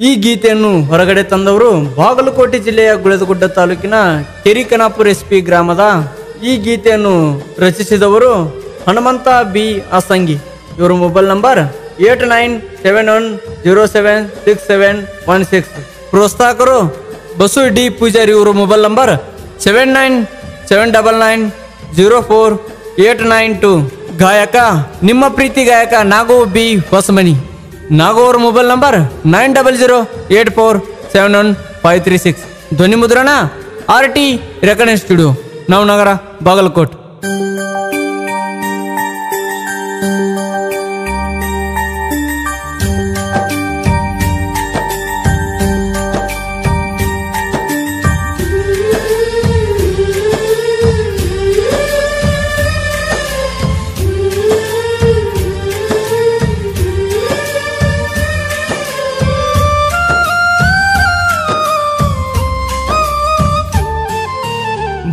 ಈ ಗೀತೆಯನ್ನು ಹೊರಗಡೆ ತಂದವರು ಬಾಗಲಕೋಟೆ ಜಿಲ್ಲೆಯ ಗುಳೇದಗುಡ್ಡ ತಾಲೂಕಿನ ಕೆರಿಕನಾಪುರ SP ಗ್ರಾಮದ. ಈ ಗೀತೆಯನ್ನು ರಚಿಸಿದವರು ಹನುಮಂತ ಬಿ ಅಸಂಗಿ. ಇವರ ಮೊಬೈಲ್ ನಂಬರ್ 8971076716. ಪ್ರೋತ್ಸಾಹಕರು ಬಸು ಡಿ ಪೂಜಾರಿ. ಇವರು ಮೊಬೈಲ್ ನಂಬರ್ 7971048992. ಗಾಯಕ ನಿಮ್ಮ ಪ್ರೀತಿ ಗಾಯಕ ನಾಗೋ ಬಿ ಹೊಸಮನಿ. ನಾಗೋ ಅವರ ಮೊಬೈಲ್ ನಂಬರ್ 9008471536. ಧ್ವನಿ ಮುದ್ರಣ RT recording studio, Navanagar, Bagalkot.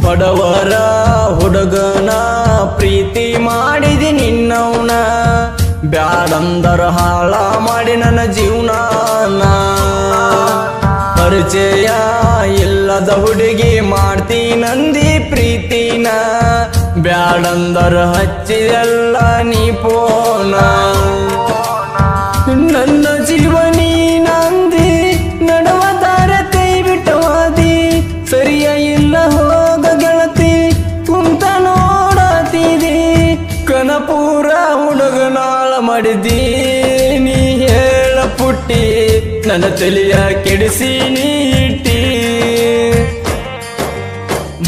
ಬಡವರ ಹುಡುಗನ ಪ್ರೀತಿ ಮಾಡಿದಿ ನಿನ್ನವನ, ಬ್ಯಾಡಂದರ ಹಾಳ ಮಾಡಿ ನನ್ನ ಜೀವನ. ಪರಿಚಯ ಇಲ್ಲದ ಹುಡುಗಿ ಮಾಡ್ತೀನಂದಿ ಪ್ರೀತಿನ, ಬ್ಯಾಡಂದರ ಹಚ್ಚಿದೆಲ್ಲ ನೀ ಪೋನ. ನನ್ನ ಜೀವನಿ ನಂದಿ ನಡವದಾರ ಕೈ ಬಿಟ್ಟವಾದಿ, ಸರಿಯ ಇಲ್ಲ ಹೋಗ ಗೆಳತಿ ಕುಂತ ನೋಡತಿದಿ. ಕನಪುರ ಹುಡುಗನಾಳ ಮಾಡಿದಿ ನೀ ಹೇಳ ಪುಟ್ಟಿ, ನನ್ನ ತಲೆಯ ಕೆಡಿಸಿ ನೀಟಿ.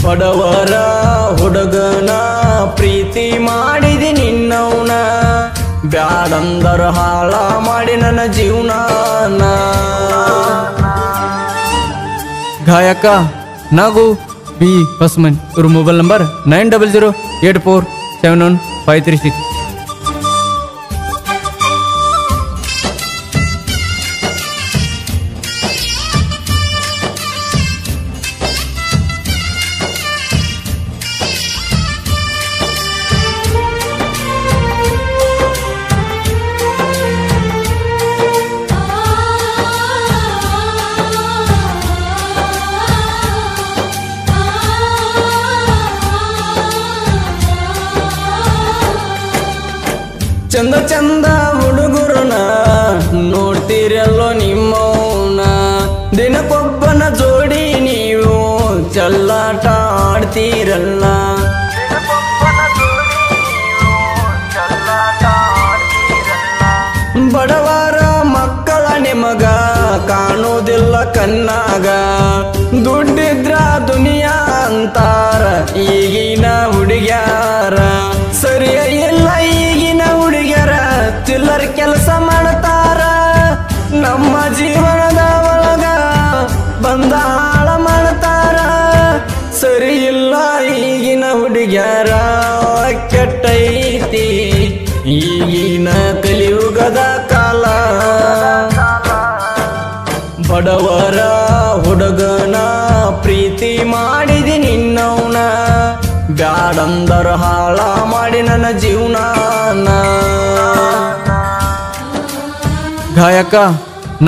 ಬಡವರ ಹುಡುಗನ ಪ್ರೀತಿ ಮಾಡಿದಿ ನಿನ್ನವನ, ಬ್ಯಾಡಂದರ ಹಾಳ ಮಾಡಿ ನನ್ನ ಜೀವನ. ಗಾಯಕ ನಾಗು ಬಿ ಹೊಸಮನಿ. ಇವ್ರ ಮೊಬೈಲ್ ನಂಬರ್ 9008471536. ಚಂದ ಚಂದ ಹುಡುಗರನ ನೋಡ್ತೀರಲ್ಲೋ ನಿಮ್ಮವನ, ದಿನಕ್ಕೊಬ್ಬನ ಜೋಡಿ ನೀವು ಚಲ್ಲಾಟ ಆಡ್ತೀರಲ್ಲ. ಬಡವರ ಮಕ್ಕಳ ನಿಮಗ ಕಾಣುವುದಿಲ್ಲ ಕಣ್ಣಾಗ, ದುಡ್ಡಿದ್ರ ದುನಿಯಾ ಅಂತಾರ ಈಗಿನ ಹುಡುಗ್ಯಾರ. ಸರಿಯ ಇಲ್ಲ ಈಗಿನ ಹುಡುಗ್ಯಾರ, ಚಿಲ್ಲರ್ ಕೆಲಸ ಮಾಡ್ತಾರ. ನಮ್ಮ ಜೀವನದ ಒಳಗ ಬಂದ ಹಾಳ ಮಾಡ್ತಾರ. ಸರಿ ಇಲ್ಲ ಈಗಿನ ಹುಡುಗ್ಯಾರ, ಕೆಟ್ಟೈತಿ ಈಗಿನ ಕಲಿಯುಗದ ಕಾಲ. ಬಡವರ ಹುಡುಗನ ಪ್ರೀತಿ ಮಾಡಿದಿ ನಿನ್ನವನ, ಬ್ಯಾಡಂದರ ಹಾಳ ಮಾಡಿ ನನ್ನ ಜೀವನ. ಗಾಯಕ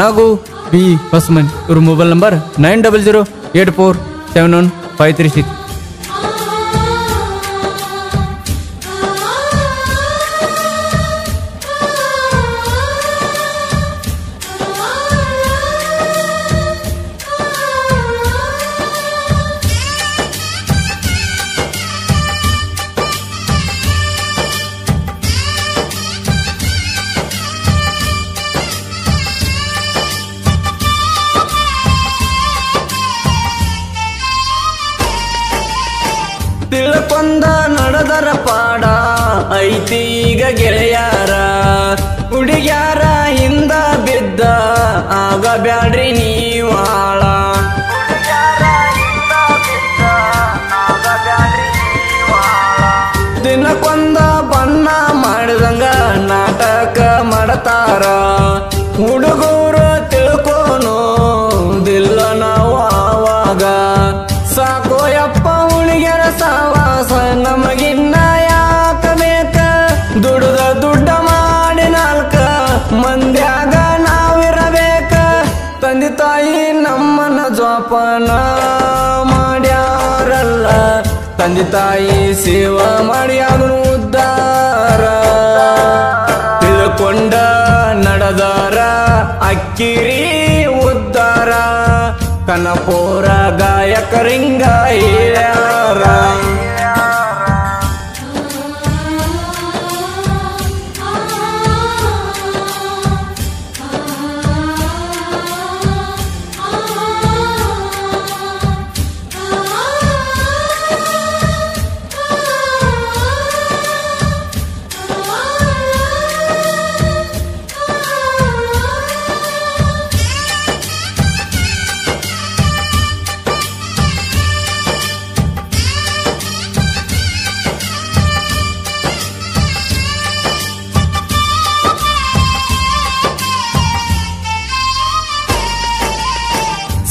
ನಾಗು ಬಿ ಹೊಸಮನಿ. ಇವ್ರ ಮೊಬೈಲ್ ನಂಬರ್ 9008471536. ತಿಳ್ಕೊಂಡ ನಡೆದರ ಪಾಡ ಐತಿ ಈಗ ಗೆಳೆಯಾರ, ಹುಡುಗ್ಯಾರ ಹಿಂದ ಬಿದ್ದ ಆಗ ಬ್ಯಾಡ್ರಿ ನೀವು ಹಾಳ. ದಿನಕ್ಕೊಂದ ಬಣ್ಣ ಮಾಡಿದಂಗ ನಾಟಕ ಮಾಡ್ತಾರ. ಹುಡುಗರು ತಿಳ್ಕೋನು ದಿಲ್ಲ ನಾವು ಆವಾಗ, ಸಾಕೋ ಯಪ್ಪ ಹುಡುಗ್ಯಾರ ಸಾವಾಸ ನಮಗಿನ್ನ ಯಾಕ ಬೇಕ. ದುಡ್ಡ ಮಾಡಿ ನಾಲ್ಕ ಮಂದ್ಯಾಗ ನಾವಿರಬೇಕ. ತಂದೆ ತಾಯಿ ನಮ್ಮನ್ನ ಜೋಪಾನ ಮಾಡ್ಯಾರಲ್ಲ, ತಂದೆ ತಾಯಿ ಸೇವಾ ಮಾಡಿ ಆಗನು ಉದ್ಧಾರ. ತಿಳ್ಕೊಂಡ ನಡೆದಾರ ಅಕ್ಕಿರಿ ಉದ್ಧಾರ, ಕನಪುರ ಗಾಯಕರಿಂಗ ಹೇಳ್ಯಾರ.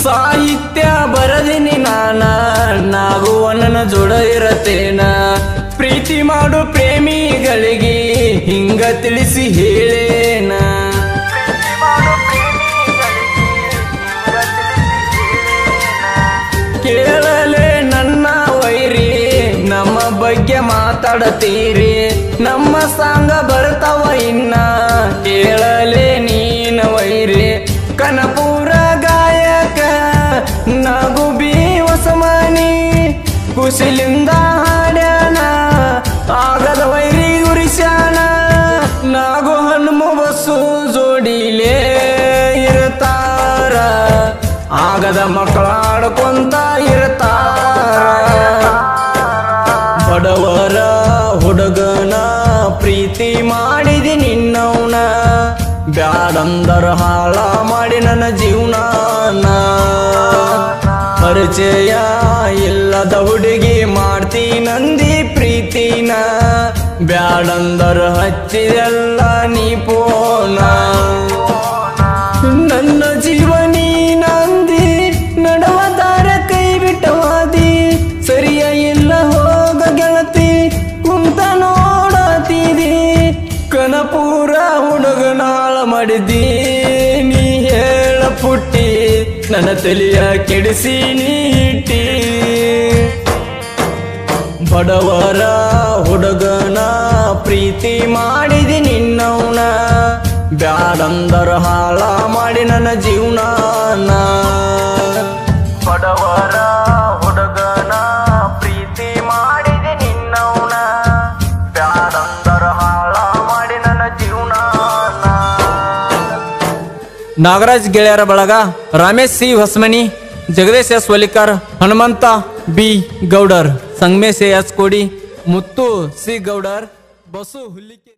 ಸಾಹಿತ್ಯ ಬರದಿನಿ ನಾಗುವಣ್ಣನ ಜೋಡ ಇರತೇನ, ಪ್ರೀತಿ ಮಾಡು ಪ್ರೇಮಿಗಳಿಗೆ ಹಿಂಗ ತಿಳಿಸಿ ಹೇಳೇನ. ಕೇಳಲೆ ನನ್ನ ವೈರಿ ನಮ್ಮ ಬಗ್ಗೆ ಮಾತಾಡತೀರಿ, ನಮ್ಮ ಸಾಂಗ ಬರ್ತಾವ ಇನ್ನ ಕೇಳಲೆ ನೀನ ವೈರಿ. ಕನಪುರ ಗಾಯಕ ನಾಗು ಬಿ ಹೊಸಮನಿ ಕುಶಲಿಂದ ಹಾಡ್ಯಾನ, ಆಗದ ವೈರಿ ಗುರಿಸ್ಯಾನ. ನಾಗು ಹನುಮ ಬಸ್ಸು ಜೋಡಿಲೇ ಇರ್ತಾರ, ಆಗದ ಮಕ್ಕಳ ಆಡ್ಕೊಂತ ಇರ್ತಾರ. ಬಡವರ ಹುಡುಗನ ಪ್ರೀತಿ ಮಾಡಿದಿ ನಿನ್ನವನ, ಬ್ಯಾಡಂದರ ಹಾಳ ಮಾಡಿ ನನ್ನ ಜೀವನ. ಪರಿಚಯ ಇಲ್ಲದ ಹುಡುಗಿ ಮಾಡ್ತೀನಂದಿ ಪ್ರೀತಿನ, ಬ್ಯಾಡಂದರ ಹಚ್ಚಿದೆಲ್ಲ ನೀ ಪೋನ. ನನ್ನ ಜೀವನಿ ನಂದಿ ನಡವದಾರ ಕೈ ಬಿಟ್ಟವಾದಿ, ಸರಿಯ ಇಲ್ಲ ಹೋಗ ಗೆಳತಿ ಕುಂತ ನೋಡತೀದಿ. ಕನಪುರ ಹುಡುಗನಾಳ ಮಾಡಿದಿ ನೀ ಹೇಳ ಪುಟ್ಟಿ, ನನ್ನ ತಲೆಯ ಕೆಡಿಸಿ ನೀಟಿ. ಬಡವರ ಹುಡುಗನ ಪ್ರೀತಿ ಮಾಡಿದಿ ನಿನ್ನವನ, ಬ್ಯಾಡಂದರ ಹಾಳ ಮಾಡಿ ನನ್ನ ಜೀವನ. ಬಡವರ ಹುಡುಗನ ಪ್ರೀತಿ ಮಾಡಿದಿ ನಿನ್ನವನ, ಬ್ಯಾಡಂದರ ಹಾಳ ಮಾಡಿ ನನ್ನ ಜೀವನ. ನಾಗರಾಜ್ ಗೆಳೆಯರ ಬಳಗ Ramesh C Hosamani, Jagadish S Valikar, Hanumantha B Gowdar, Sangamesh S Kodi, Muttu C Gowdar, Basu ಹುಲ್ಲಿಕೆ.